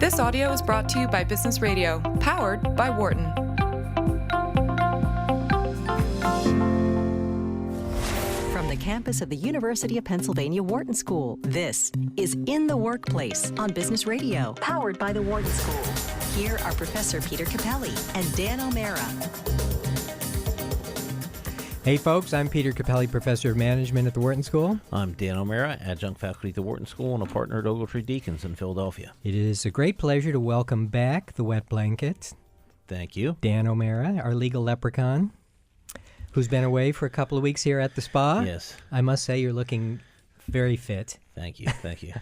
This audio is brought to you by Business Radio, powered by Wharton. From the campus of the University of Pennsylvania Wharton School, this is In the Workplace on Business Radio, powered by the Wharton School. Here are Professor Peter Cappelli and Dan O'Meara. Hey folks, I'm Peter Cappelli, Professor of Management at the Wharton School. I'm Dan O'Meara, Adjunct Faculty at the Wharton School and a partner at Ogletree Deacons in Philadelphia. It is a great pleasure to welcome back the wet blanket, Thank you. Dan O'Meara, our legal leprechaun, who's been away for a couple of weeks here at the spa. Yes. I must say you're looking very fit. Thank you. Thank you.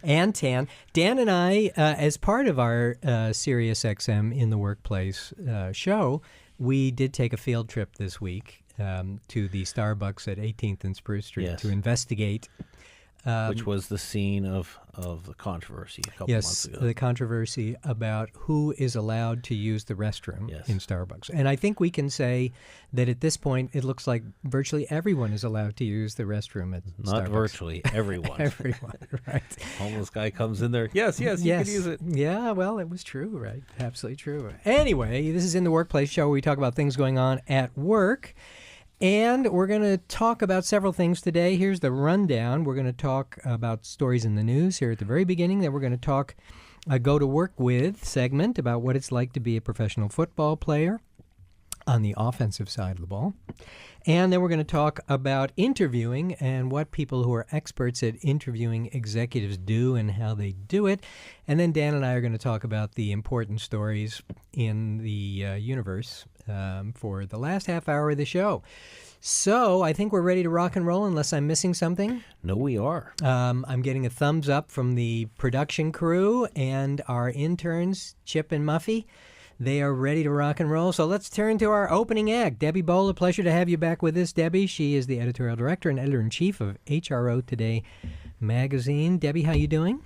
And tan. Dan and I, as part of our Sirius XM In the Workplace show, we did take a field trip this week to the Starbucks at 18th and Spruce Street Yes. to investigate. Which was the scene of the controversy a couple months ago. Yes, the controversy about who is allowed to use the restroom in Starbucks. And I think we can say that at this point, it looks like virtually everyone is allowed to use the restroom at Starbucks. Not virtually, everyone. Everyone, right. Homeless guy comes in there. Yes, you can use it. Yeah, well, it was true, right? Absolutely true. Anyway, this is In the Workplace show where we talk about things going on at work. And we're going to talk about several things today. Here's the rundown. We're going to talk about stories in the news here at the very beginning. Then we're going to talk a Go to Work With segment about what it's like to be a professional football player on the offensive side of the ball. And then we're going to talk about interviewing and what people who are experts at interviewing executives do and how they do it. And then Dan and I are going to talk about the important stories in the universe for the last half hour of the show. So I think we're ready to rock and roll unless I'm missing something. No, we are. I'm getting a thumbs up from the production crew and our interns, Chip and Muffy. They are ready to rock and roll. So let's turn to our opening act. Debbie Bolla, pleasure to have you back with us, Debbie. She is the editorial director and editor-in-chief of HRO Today magazine. Debbie, how you doing?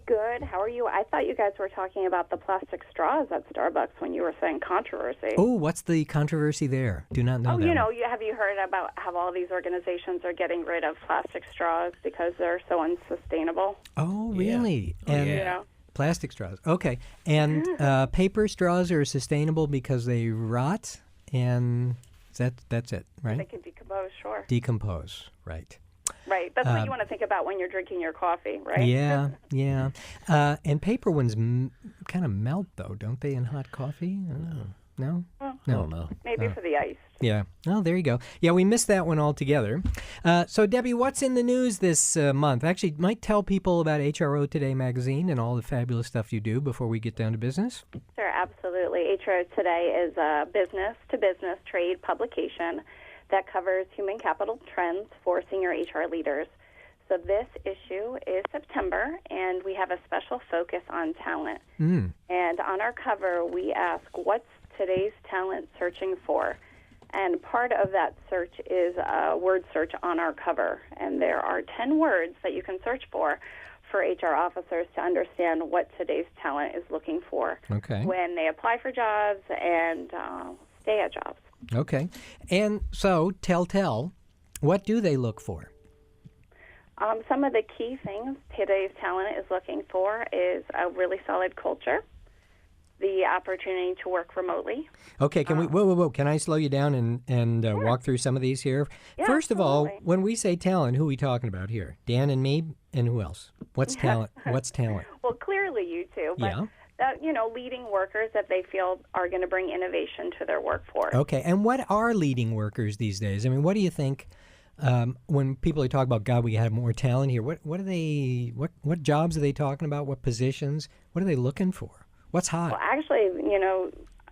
Good. How are you? I thought you guys were talking about the plastic straws at Starbucks when you were saying controversy. Oh, what's the controversy there? Do not know that. Have you heard about how all these organizations are getting rid of plastic straws because they're so unsustainable? Oh, really? Yeah. And You know? plastic straws. Okay. And paper straws are sustainable because they rot, and that's it, right? They can decompose, sure. Decompose, right. Right. That's what you want to think about when you're drinking your coffee, right? Yeah, yeah. And paper ones kind of melt, though, don't they, in hot coffee? No? Well, No. maybe for the ice. Yeah. Oh, there you go. Yeah, we missed that one altogether. So, Debbie, what's in the news this month? Actually, might tell people about HRO Today magazine and all the fabulous stuff you do before we get down to business. Sure, absolutely. HRO Today is a business-to-business trade publication that covers human capital trends for senior HR leaders. So this issue is September, and we have a special focus on talent. And on our cover, we ask, what's today's talent searching for? And part of that search is a word search on our cover. And there are 10 words that you can search for HR officers to understand what today's talent is looking for when they apply for jobs and stay at jobs. Okay. And so, tell, what do they look for? Some of the key things today's talent is looking for is a really solid culture, the opportunity to work remotely. Okay, can we? Whoa! Can I slow you down and Sure. walk through some of these here? Yeah, First of all, absolutely. when we say talent, who are we talking about here? Dan and me, and who else? What's talent? What's talent? Well, clearly you two, but Yeah. leading workers that they feel are going to bring innovation to their workforce. Okay, and what are leading workers these days? I mean, what do you think when people are talking about, God, we have more talent here? What are they? What jobs are they talking about? What positions? What are they looking for? What's hot? Well, actually,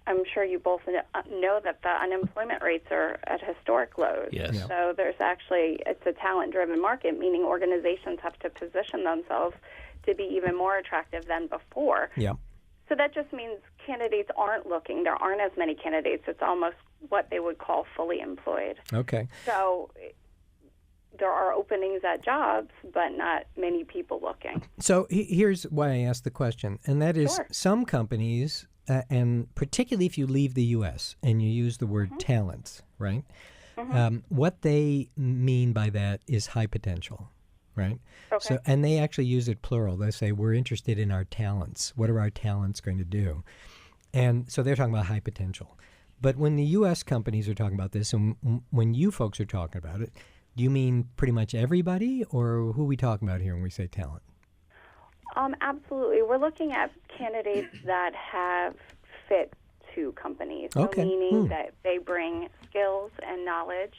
I'm sure you both know that the unemployment rates are at historic lows. Yes. Yeah. So it's a talent-driven market, meaning organizations have to position themselves to be even more attractive than before. Yeah. So that just means candidates aren't looking. There aren't as many candidates. It's almost what they would call fully employed. Okay. So there are openings at jobs, but not many people looking. So here's why I asked the question, and that is some companies, and particularly if you leave the U.S. and you use the word talent, right? What they mean by that is high potential. right? Okay. So, and they actually use it plural. They say, we're interested in our talents. What are our talents going to do? And so they're talking about high potential. But when the U.S. companies are talking about this, and when you folks are talking about it, do you mean pretty much everybody, or who are we talking about here when we say talent? Absolutely. We're looking at candidates that have fit to companies. So Okay. meaning that they bring skills and knowledge,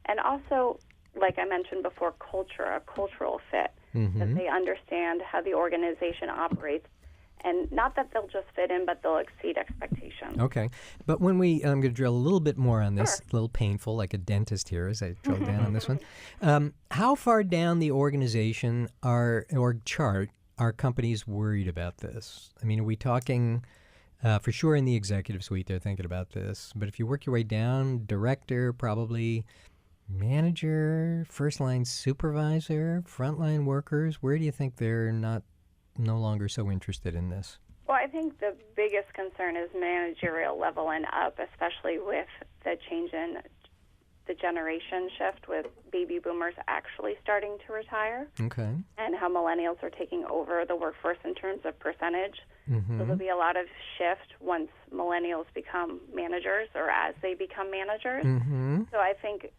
and also, like I mentioned before, culture, a cultural fit, that they understand how the organization operates. And not that they'll just fit in, but they'll exceed expectations. Okay. But when I'm going to drill a little bit more on this, a little painful, like a dentist here as I drill down on this one. How far down the organization org chart are companies worried about this? I mean, are we talking, for sure in the executive suite, they're thinking about this. But if you work your way down, director, probably manager, first-line supervisor, frontline workers, where do you think they're no longer so interested in this? Well, I think the biggest concern is managerial level and up, especially with the change in the generation shift with baby boomers actually starting to retire. Okay. And how millennials are taking over the workforce in terms of percentage. So there'll be a lot of shift once millennials become managers or as they become managers. So I think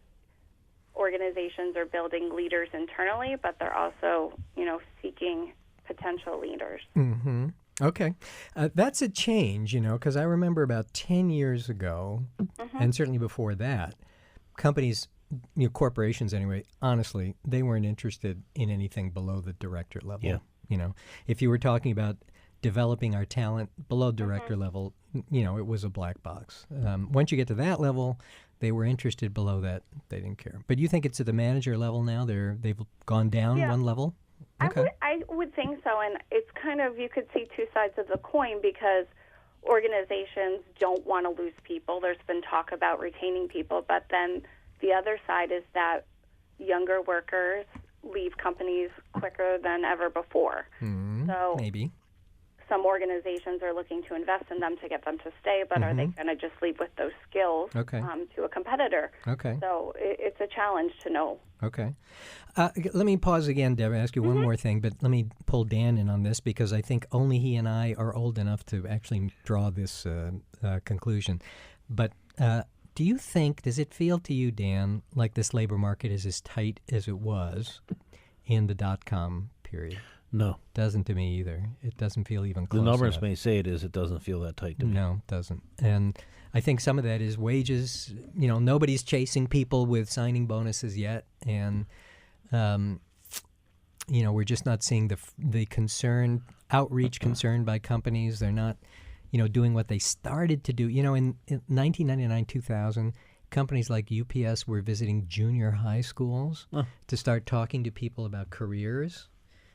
organizations are building leaders internally, but they're also, seeking potential leaders. Okay. That's a change, because I remember about 10 years ago, and certainly before that, companies, corporations anyway, honestly, they weren't interested in anything below the director level. Yeah. If you were talking about developing our talent below director level, it was a black box. Once you get to that level, they were interested. Below that, they didn't care. But you think it's at the manager level now? They've gone down one level? Okay. I would think so, and it's kind of, you could see two sides of the coin because organizations don't want to lose people. There's been talk about retaining people, but then the other side is that younger workers leave companies quicker than ever before. So maybe. Some organizations are looking to invest in them to get them to stay, but are they going to just leave with those skills to a competitor? Okay. So it's a challenge to know. Okay. Let me pause again, Deb, and ask you one more thing, but let me pull Dan in on this because I think only he and I are old enough to actually draw this conclusion. But does it feel to you, Dan, like this labor market is as tight as it was in the dot-com period? No. Doesn't to me either. It doesn't feel even close. The numbers enough. may say it is. It doesn't feel that tight to me. No, it doesn't. And I think some of that is wages. Nobody's chasing people with signing bonuses yet. And, we're just not seeing the outreach concern by companies. They're not, doing what they started to do. In 1999, 2000, companies like UPS were visiting junior high schools to start talking to people about careers.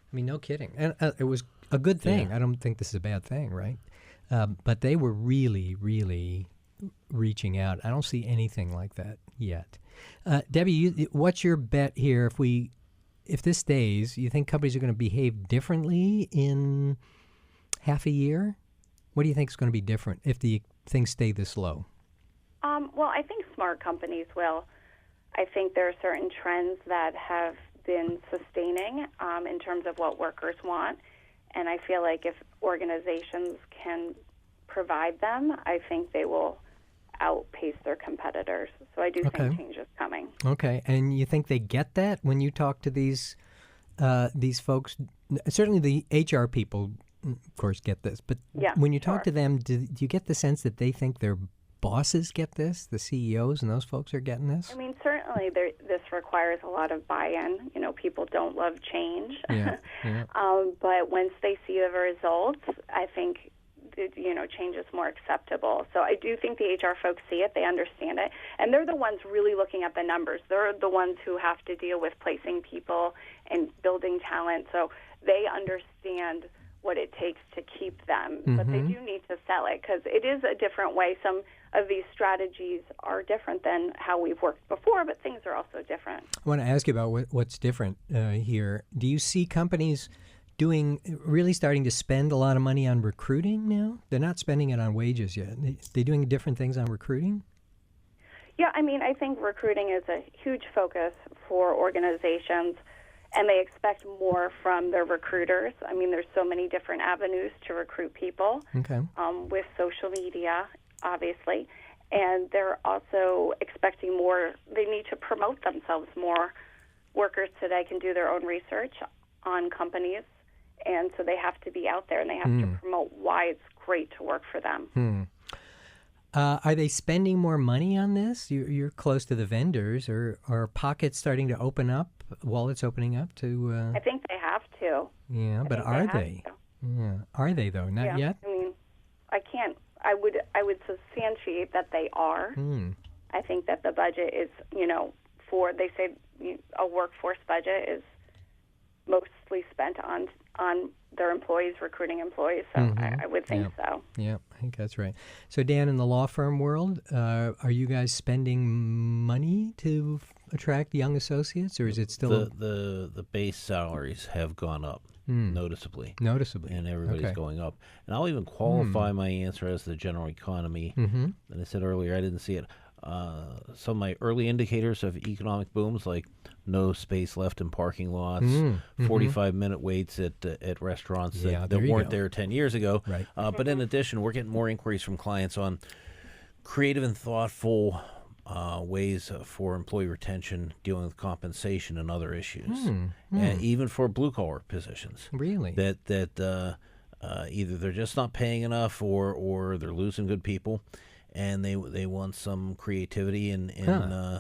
I mean, no kidding. And it was a good thing. I don't think this is a bad thing, right? But they were really, really reaching out. I don't see anything like that yet. Debbie, what's your bet here? If this stays, you think companies are going to behave differently in half a year? What do you think is going to be different if the things stay this low? Well, I think smart companies will. I think there are certain trends that have been sustaining in terms of what workers want. And I feel like if organizations can provide them, I think they will outpace their competitors. So I do think change is coming. Okay. And you think they get that when you talk to these folks? Certainly the HR people, of course, get this. But when you talk to them, do you get the sense that they think their bosses get this, the CEOs and those folks are getting this? I mean, certainly this requires a lot of buy-in. People don't love change. But once they see the results, I think, change is more acceptable. So I do think the HR folks see it, they understand it, and they're the ones really looking at the numbers. They're the ones who have to deal with placing people and building talent. So they understand what it takes to keep them, but they do need to sell it because it is a different way. Some of these strategies are different than how we've worked before, but things are also different. I want to ask you about what's different here. Do you see companies really starting to spend a lot of money on recruiting now? They're not spending it on wages yet. They're doing different things on recruiting? Yeah, I mean, I think recruiting is a huge focus for organizations. and they expect more from their recruiters. I mean, there's so many different avenues to recruit people with social media, obviously, and they're also expecting more. They need to promote themselves more. Workers today can do their own research on companies, and so they have to be out there, and they have to promote why it's great to work for them. Are they spending more money on this? You're close to the vendors. Are pockets starting to open up, wallets opening up to... I think they have to. Yeah, but are they? Yeah. Are they, though? Not yet? I mean, I can't... I would substantiate that they are. I think that the budget is, they say a workforce budget is mostly spent on their employees, recruiting employees. So I would think so. Yeah, I think that's right. So, Dan, in the law firm world, are you guys spending money to attract young associates, or is it still the base salaries have gone up noticeably, and everybody's going up. And I'll even qualify my answer as the general economy. And I said earlier I didn't see it. Some of my early indicators of economic booms, like no space left in parking lots, 45-minute waits at restaurants that weren't there 10 years ago. Right. But in addition, we're getting more inquiries from clients on creative and thoughtful ways for employee retention, dealing with compensation and other issues, and even for blue-collar positions. Really? That either they're just not paying enough or they're losing good people. And they want some creativity in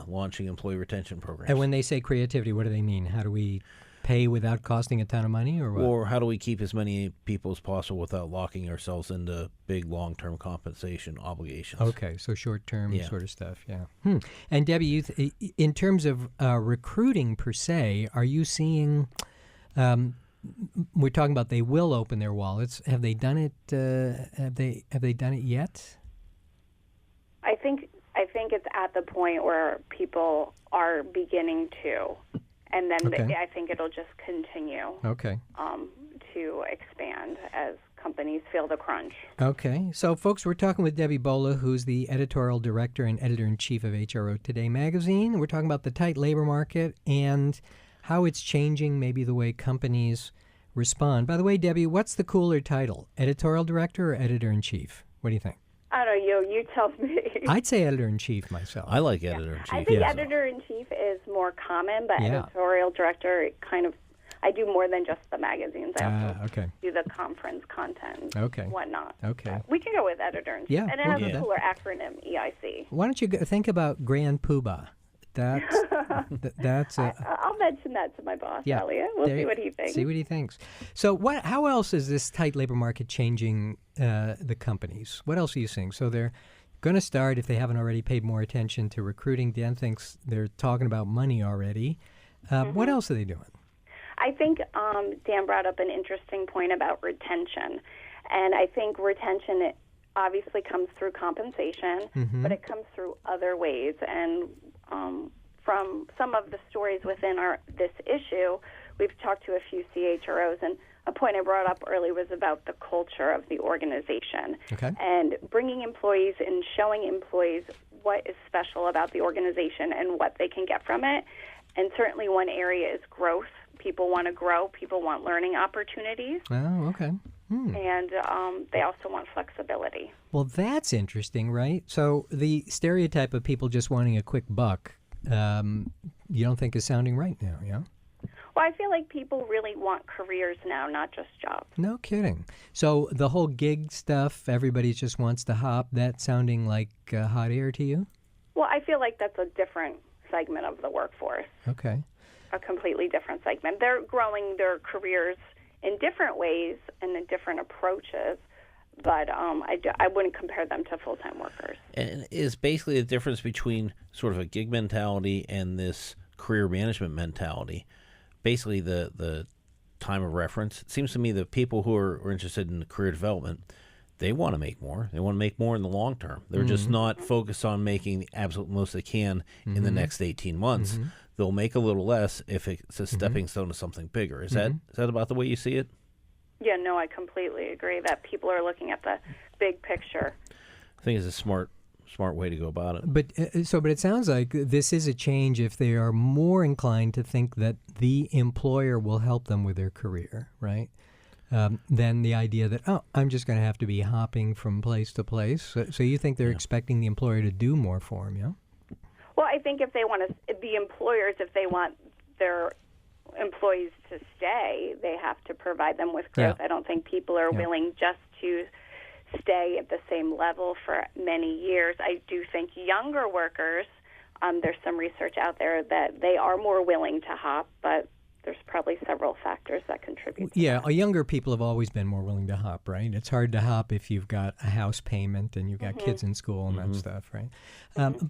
launching employee retention programs. And when they say creativity, what do they mean? How do we pay without costing a ton of money, or what? Or how do we keep as many people as possible without locking ourselves into big long-term compensation obligations? Okay, so short-term sort of stuff, yeah. And Debbie, in terms of recruiting per se, are you seeing... we're talking about they will open their wallets. Have they done it? Have they done it yet? I think it's at the point where people are beginning to, and then I think it'll just continue to expand as companies feel the crunch. Okay. So, folks, we're talking with Debbie Bolla, who's the editorial director and editor-in-chief of HRO Today magazine. We're talking about the tight labor market and how it's changing maybe the way companies respond. By the way, Debbie, what's the cooler title, editorial director or editor-in-chief? What do you think? I don't know, you tell me. I'd say editor-in-chief myself. I like editor-in-chief. I think editor-in-chief is more common, but editorial director I do more than just the magazines. I also do the conference content and whatnot. Okay. We can go with editor-in-chief. Yeah, and it has a cooler acronym, EIC. Why don't you think about Grand Poobah? That's I'll mention that to my boss, Elliot. We'll see what he thinks. See what he thinks. So how else is this tight labor market changing the companies? What else are you seeing? So they're going to start, if they haven't already paid more attention to recruiting. Dan thinks they're talking about money already. What else are they doing? I think Dan brought up an interesting point about retention. And I think retention obviously comes through compensation, but it comes through other ways. And from some of the stories within this issue, we've talked to a few CHROs, and a point I brought up earlier was about the culture of the organization and bringing employees and showing employees what is special about the organization and what they can get from it. And certainly one area is growth. People want to grow. People want learning opportunities. Oh, okay. And they also want flexibility. Well, that's interesting, right? So the stereotype of people just wanting a quick buck, you don't think is sounding right now, yeah? Well, I feel like people really want careers now, not just jobs. No kidding. So the whole gig stuff, everybody just wants to hop, that sounding like hot air to you? Well, I feel like that's a different segment of the workforce. Okay. A completely different segment. They're growing their careers in different ways and in different approaches, but I wouldn't compare them to full-time workers. And is basically the difference between sort of a gig mentality and this career management mentality, basically the time of reference. It seems to me that people who are interested in career development, they want to make more. They want to make more in the long term. They're just not focused on making the absolute most they can in the next 18 months. They'll make a little less if it's a stepping stone to something bigger. Is that about the way you see it? Yeah, no, I completely agree that people are looking at the big picture. I think it's a smart smart way to go about it. But it sounds like this is a change if they are more inclined to think that the employer will help them with their career, right? Than the idea that, I'm just going to have to be hopping from place to place. So you think they're expecting the employer to do more for them, yeah? Well, I think if they want the employers, if they want their employees to stay, they have to provide them with growth. Yeah. I don't think people are willing just to stay at the same level for many years. I do think younger workers, there's some research out there that they are more willing to hop, but there's probably several factors that contribute to that. Younger people have always been more willing to hop, right? It's hard to hop if you've got a house payment and you've got kids in school and that stuff, right?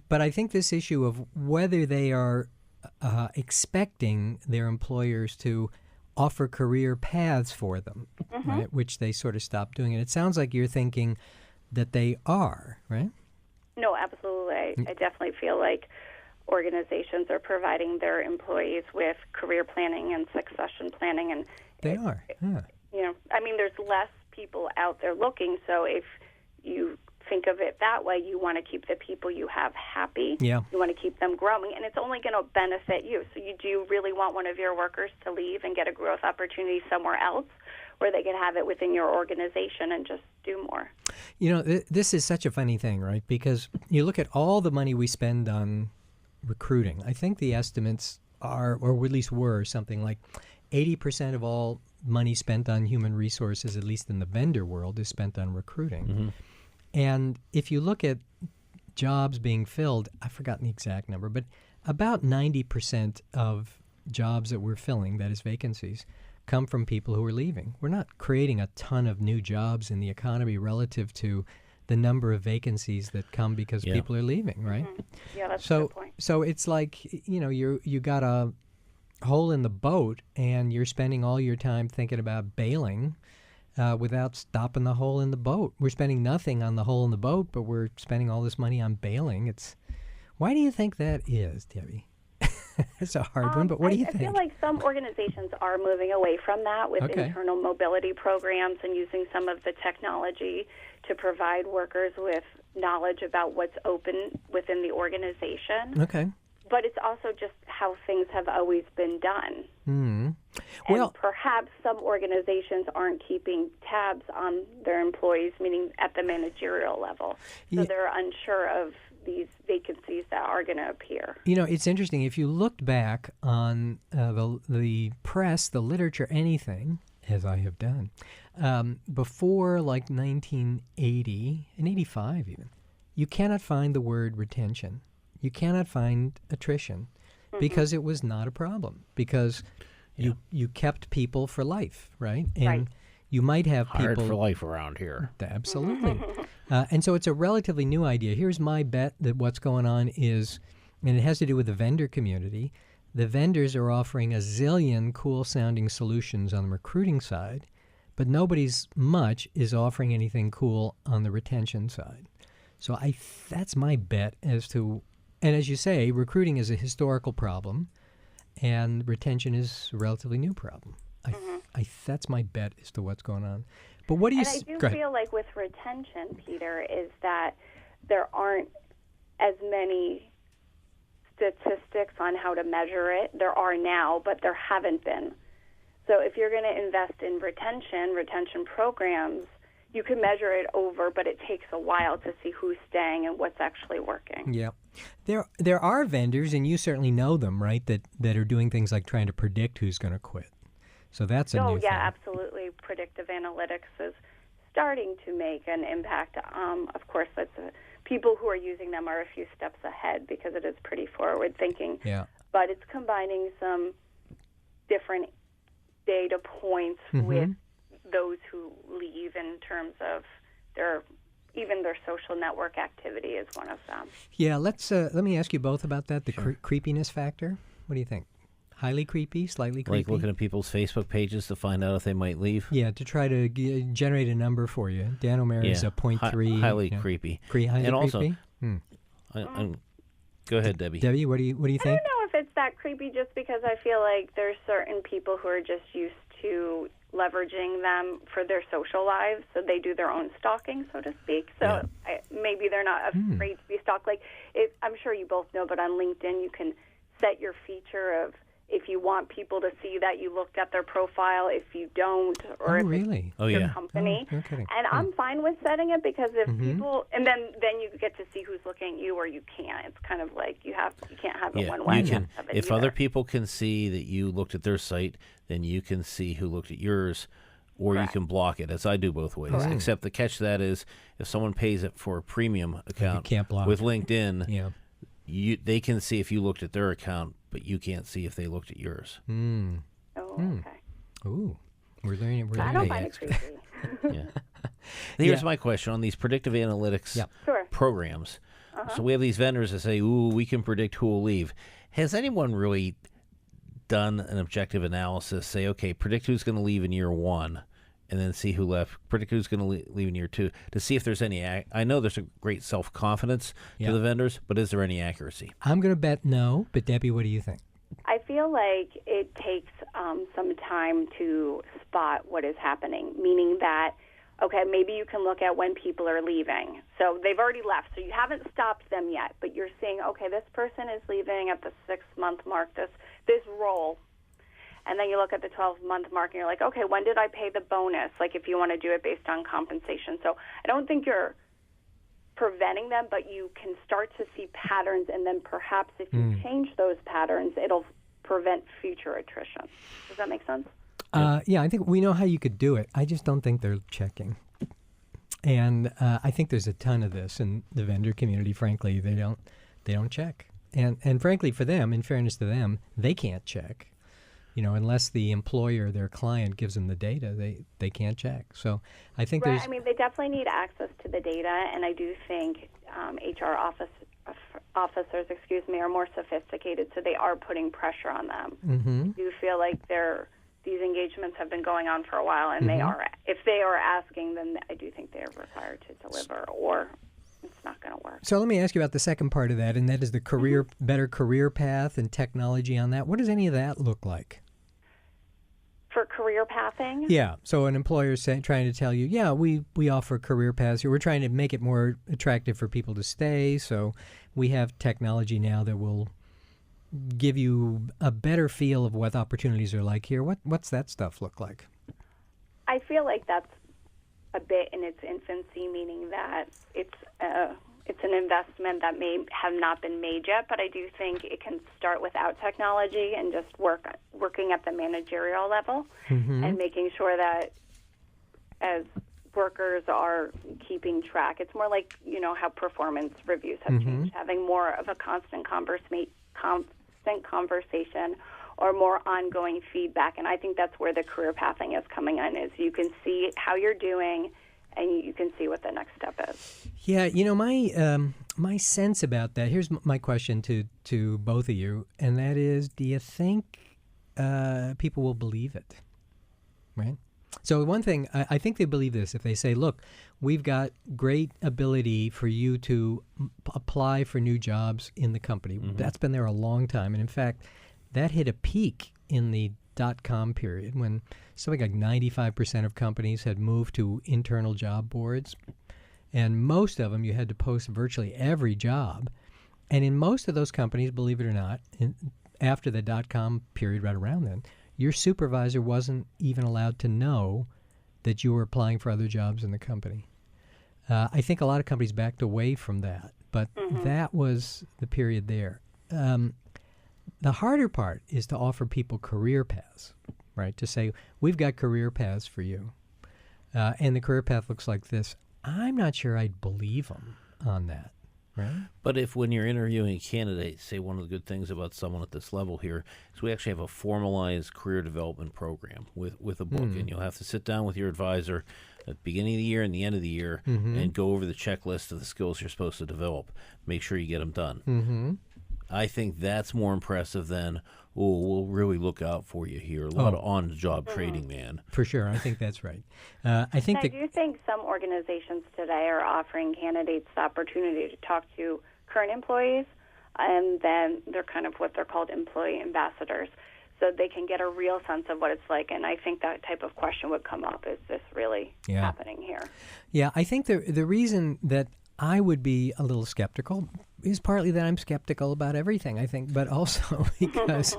But I think this issue of whether they are expecting their employers to offer career paths for them, right, which they sort of stopped doing. And it sounds like you're thinking that they are, right? No, absolutely. I definitely feel like organizations are providing their employees with career planning and succession planning. And They are, yeah. There's less people out there looking, so if you think of it that way, you want to keep the people you have happy. Yeah. You want to keep them growing, and it's only going to benefit you. So you do really want one of your workers to leave and get a growth opportunity somewhere else where they can have it within your organization and just do more. This is such a funny thing, right? Because you look at all the money we spend on recruiting. I think the estimates are, or at least were, something like 80% of all money spent on human resources, at least in the vendor world, is spent on recruiting. And if you look at jobs being filled, I've forgotten the exact number, but about 90% of jobs that we're filling, that is vacancies, come from people who are leaving. We're not creating a ton of new jobs in the economy relative to the number of vacancies that come because people are leaving, right? Yeah, that's a good point. So it's like, you got a hole in the boat and you're spending all your time thinking about bailing without stopping the hole in the boat. We're spending nothing on the hole in the boat, but we're spending all this money on bailing. Why do you think that is, Debbie? It's a hard one, but what do you think? I feel like some organizations are moving away from that with internal mobility programs and using some of the technology to provide workers with knowledge about what's open within the organization. Okay. But it's also just how things have always been done. Mm. And perhaps some organizations aren't keeping tabs on their employees, meaning at the managerial level. So they're unsure of these vacancies that are going to appear. It's interesting. If you looked back on the press, the literature, anything, as I have done, before like 1980 and 85 even, you cannot find the word retention. You cannot find attrition because it was not a problem, because you kept people for life, right? And you might have people... Hard for life around here. Absolutely. And so it's a relatively new idea. Here's my bet that what's going on is, and it has to do with the vendor community, the vendors are offering a zillion cool-sounding solutions on the recruiting side, but nobody's much is offering anything cool on the retention side. So that's my bet as to... And as you say, recruiting is a historical problem, and retention is a relatively new problem. That's my bet as to what's going on. But what do you... And I do feel like with retention, Peter, is that there aren't as many statistics on how to measure it. There are now, but there haven't been. So if you're going to invest in retention programs, you can measure it over, but it takes a while to see who's staying and what's actually working. Yeah. There are vendors, and you certainly know them, right, that are doing things like trying to predict who's going to quit. So that's a new thing. Absolutely. Predictive analytics is starting to make an impact. Of course, people who are using them are a few steps ahead because it is pretty forward-thinking. Yeah. But it's combining some different data points with those who leave in terms of their social network activity is one of them. Yeah, let me ask you both about that, the creepiness factor. What do you think? Highly creepy, slightly creepy? Like looking at people's Facebook pages to find out if they might leave? Yeah, to try to generate a number for you. Dan O'Mara is a 0.3. Highly creepy. Highly and creepy? Also, go ahead, Debbie. Debbie, what do you think? I don't know if it's that creepy just because I feel like there's certain people who are just used to leveraging them for their social lives, so they do their own stalking, so to speak. So maybe they're not afraid to be stalked. Like, I'm sure you both know, but on LinkedIn you can set your feature of if you want people to see that you looked at their profile, if you don't, or if really? it's your company. Oh, no kidding. And I'm fine with setting it because if people, and then you get to see who's looking at you, or you can't. It's kind of like you can't have it one way. You can, if either. other people can see that you looked at their site, then you can see who looked at yours, or you can block it, as I do both ways. Except the catch to that is if someone pays it for a premium account can't block. with LinkedIn, they can see if you looked at their account, but you can't see if they looked at yours. Oh, okay. Ooh, we're learning. I don't find it creepy. Here's my question on these predictive analytics programs. So we have these vendors that say, ooh, we can predict who will leave. Has anyone really done an objective analysis, say, okay, predict who's going to leave in year 1, and then see who left, predict who's going to leave in year 2, to see if there's any, I know there's a great self-confidence to the vendors, but is there any accuracy? I'm going to bet no, but Debbie, what do you think? I feel like it takes some time to spot what is happening, meaning that, okay, maybe you can look at when people are leaving. So they've already left, so you haven't stopped them yet, but you're seeing, okay, this person is leaving at the 6-month mark, this role. And then you look at the 12-month mark and you're like, okay, when did I pay the bonus? Like if you want to do it based on compensation. So I don't think you're preventing them, but you can start to see patterns, and then perhaps if you change those patterns, it'll prevent future attrition. Does that make sense? Yeah, I think we know how you could do it. I just don't think they're checking. And I think there's a ton of this in the vendor community. Frankly, they don't check. And frankly, for them, in fairness to them, they can't check. Unless the employer, their client, gives them the data, they can't check. So I think they definitely need access to the data, and I do think HR officers, are more sophisticated, so they are putting pressure on them. I do feel like these engagements have been going on for a while, and if they are asking, then I do think they are required to deliver, or it's not going to work. So let me ask you about the second part of that, and that is the better career path and technology on that. What does any of that look like? For career pathing? Yeah. So an employer is trying to tell you, we offer career paths. We're trying to make it more attractive for people to stay. So we have technology now that will give you a better feel of what opportunities are like here. What's that stuff look like? I feel like that's a bit in its infancy, meaning that it's an investment that may have not been made yet, but I do think it can start without technology and just working at the managerial level and making sure that as workers are keeping track. It's more like, how performance reviews have changed, having more of a constant conversation or more ongoing feedback. And I think that's where the career pathing is coming in, is you can see how you're doing and you can see what the next step is. Yeah, my sense about that, here's my question to both of you, and that is, do you think people will believe it? Right? So one thing, I think they believe this if they say, look, we've got great ability for you to apply for new jobs in the company. That's been there a long time. And in fact, that hit a peak in the .com period when something like 95% of companies had moved to internal job boards. And most of them, you had to post virtually every job. And in most of those companies, believe it or not, after the .com period right around then, your supervisor wasn't even allowed to know that you were applying for other jobs in the company. I think a lot of companies backed away from that, but that was the period there. The harder part is to offer people career paths, right? To say, we've got career paths for you. And the career path looks like this. I'm not sure I'd believe them on that, right? But if when you're interviewing a candidate, say one of the good things about someone at this level here is we actually have a formalized career development program with a book, and you'll have to sit down with your advisor at the beginning of the year and the end of the year and go over the checklist of the skills you're supposed to develop. Make sure you get them done. I think that's more impressive than, we'll really look out for you here. A lot of on-the-job training, man. For sure. I think that's right. I do think some organizations today are offering candidates the opportunity to talk to current employees, and then they're kind of what they're called employee ambassadors. so they can get a real sense of what it's like. And I think that type of question would come up. Is this really happening here? Yeah, I think the reason that I would be a little skeptical is partly that I'm skeptical about everything, I think, but also because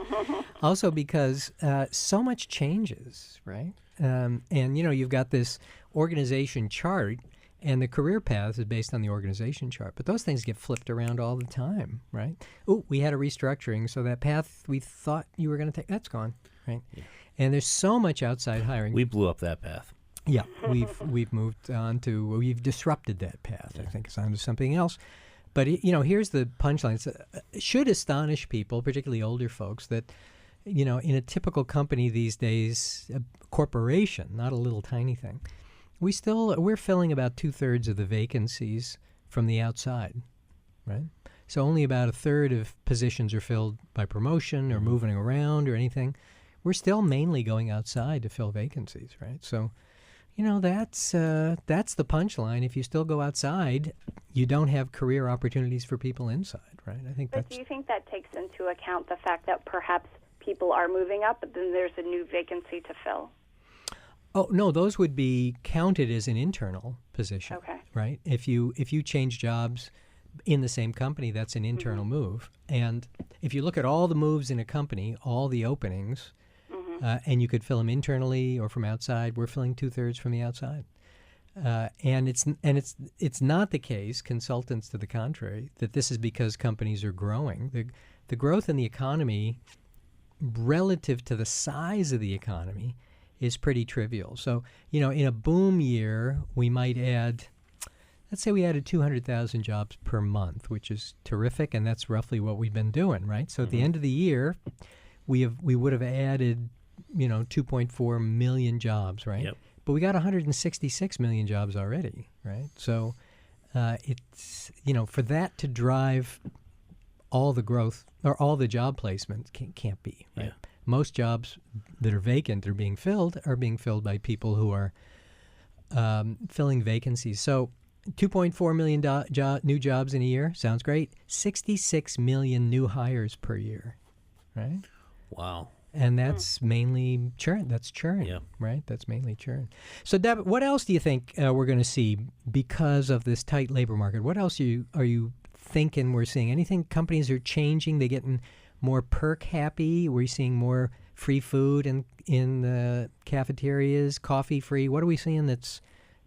so much changes, right? And, you've got this organization chart, and the career path is based on the organization chart. But those things get flipped around all the time, right? Oh, we had a restructuring, so that path we thought you were going to take, that's gone, right? Yeah. And there's so much outside hiring. We blew up that path. Yeah, we've moved on to, we've disrupted that path. I think it's on to something else. But, here's the punchline. It should astonish people, particularly older folks, that, in a typical company these days, a corporation, not a little tiny thing, we're filling about 2/3 of the vacancies from the outside, right? So only about 1/3 of positions are filled by promotion or moving around or anything. We're still mainly going outside to fill vacancies, right? So, that's the punchline. If you still go outside, you don't have career opportunities for people inside, right? I think But do you think that takes into account the fact that perhaps people are moving up, but then there's a new vacancy to fill? Oh, no, those would be counted as an internal position, right? If you change jobs in the same company, that's an internal move. And if you look at all the moves in a company, all the openings, and you could fill them internally or from outside, we're filling 2/3 from the outside. And it's not the case, consultants to the contrary, that this is because companies are growing. The growth in the economy relative to the size of the economy is pretty trivial. So, in a boom year, we might add, let's say we added 200,000 jobs per month, which is terrific, and that's roughly what we've been doing, right? So at the end of the year, we would have added, 2.4 million jobs, right? Yep. But we got 166 million jobs already, right? So it's, for that to drive all the growth or all the job placement can't be, right? Yeah. Most jobs that are vacant are being filled by people who are filling vacancies. So 2.4 million new jobs in a year sounds great. 66 million new hires per year, right? Wow. And that's mainly churn. That's churn, right? That's mainly churn. So, Deb, what else do you think we're going to see because of this tight labor market? What else are you thinking we're seeing? Anything companies are changing? They getting more perk happy? We're seeing more free food in the cafeterias, coffee free. What are we seeing that's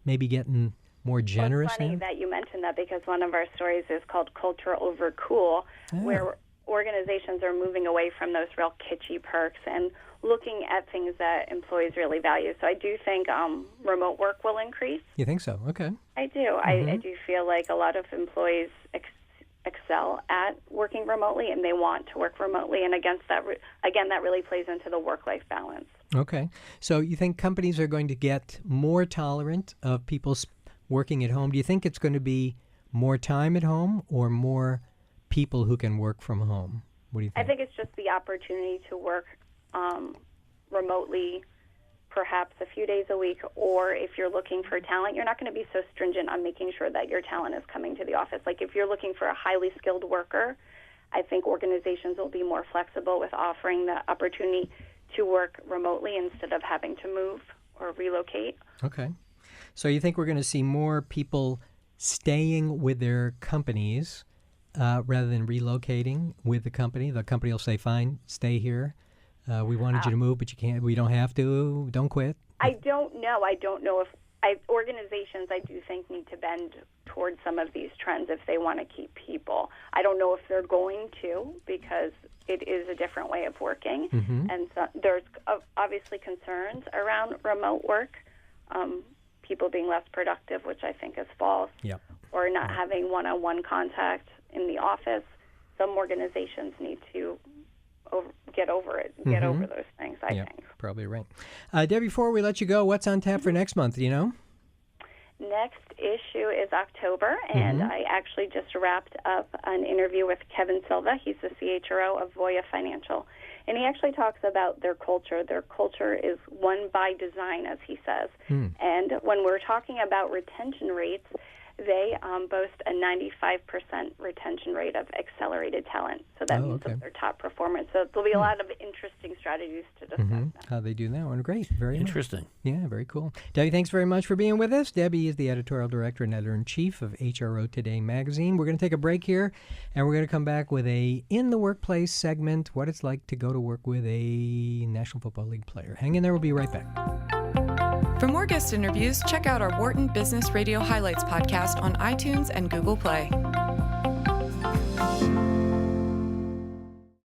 maybe getting more generous? Well, it's funny that you mentioned that because one of our stories is called Culture Over Cool, where organizations are moving away from those real kitschy perks and looking at things that employees really value. So I do think remote work will increase. You think so? Okay. I do. I do feel like a lot of employees excel at working remotely, and they want to work remotely. And against that, that really plays into the work-life balance. Okay. So you think companies are going to get more tolerant of people working at home? Do you think it's going to be more time at home or more people who can work from home? What do you think? I think it's just the opportunity to work remotely perhaps a few days a week, or if you're looking for talent, you're not going to be so stringent on making sure that your talent is coming to the office. Like if you're looking for a highly skilled worker, I think organizations will be more flexible with offering the opportunity to work remotely instead of having to move or relocate. Okay. So you think we're going to see more people staying with their companies rather than relocating with the company? The company will say, fine, stay here. We wanted you to move, but you can't. We don't have to. Don't quit. I don't know. I don't know if organizations, I do think, need to bend towards some of these trends if they want to keep people. I don't know if they're going to, because it is a different way of working. And so there's obviously concerns around remote work, people being less productive, which I think is false, or not having one-on-one contact in the office. Some organizations need to get over it, get over those things, I think. Probably right. Deb, before we let you go, what's on tap for next month, do you know? Next issue is October, and I actually just wrapped up an interview with Kevin Silva. He's the CHRO of Bolla Financial, and he actually talks about their culture. Their culture is one by design, as he says. And when we're talking about retention rates, They boast a 95% retention rate of accelerated talent. So that means okay. that they're top performers. So there'll be a lot of interesting strategies to discuss. How they do that one. Great. Very Interesting. Yeah, very cool. Debbie, thanks very much for being with us. Debbie is the editorial director and editor-in-chief of HRO Today magazine. We're going to take a break here, and we're going to come back with a In the Workplace segment, what it's like to go to work with a National Football League player. Hang in there. We'll be right back. For more guest interviews, check out our Wharton Business Radio Highlights podcast on iTunes and Google Play.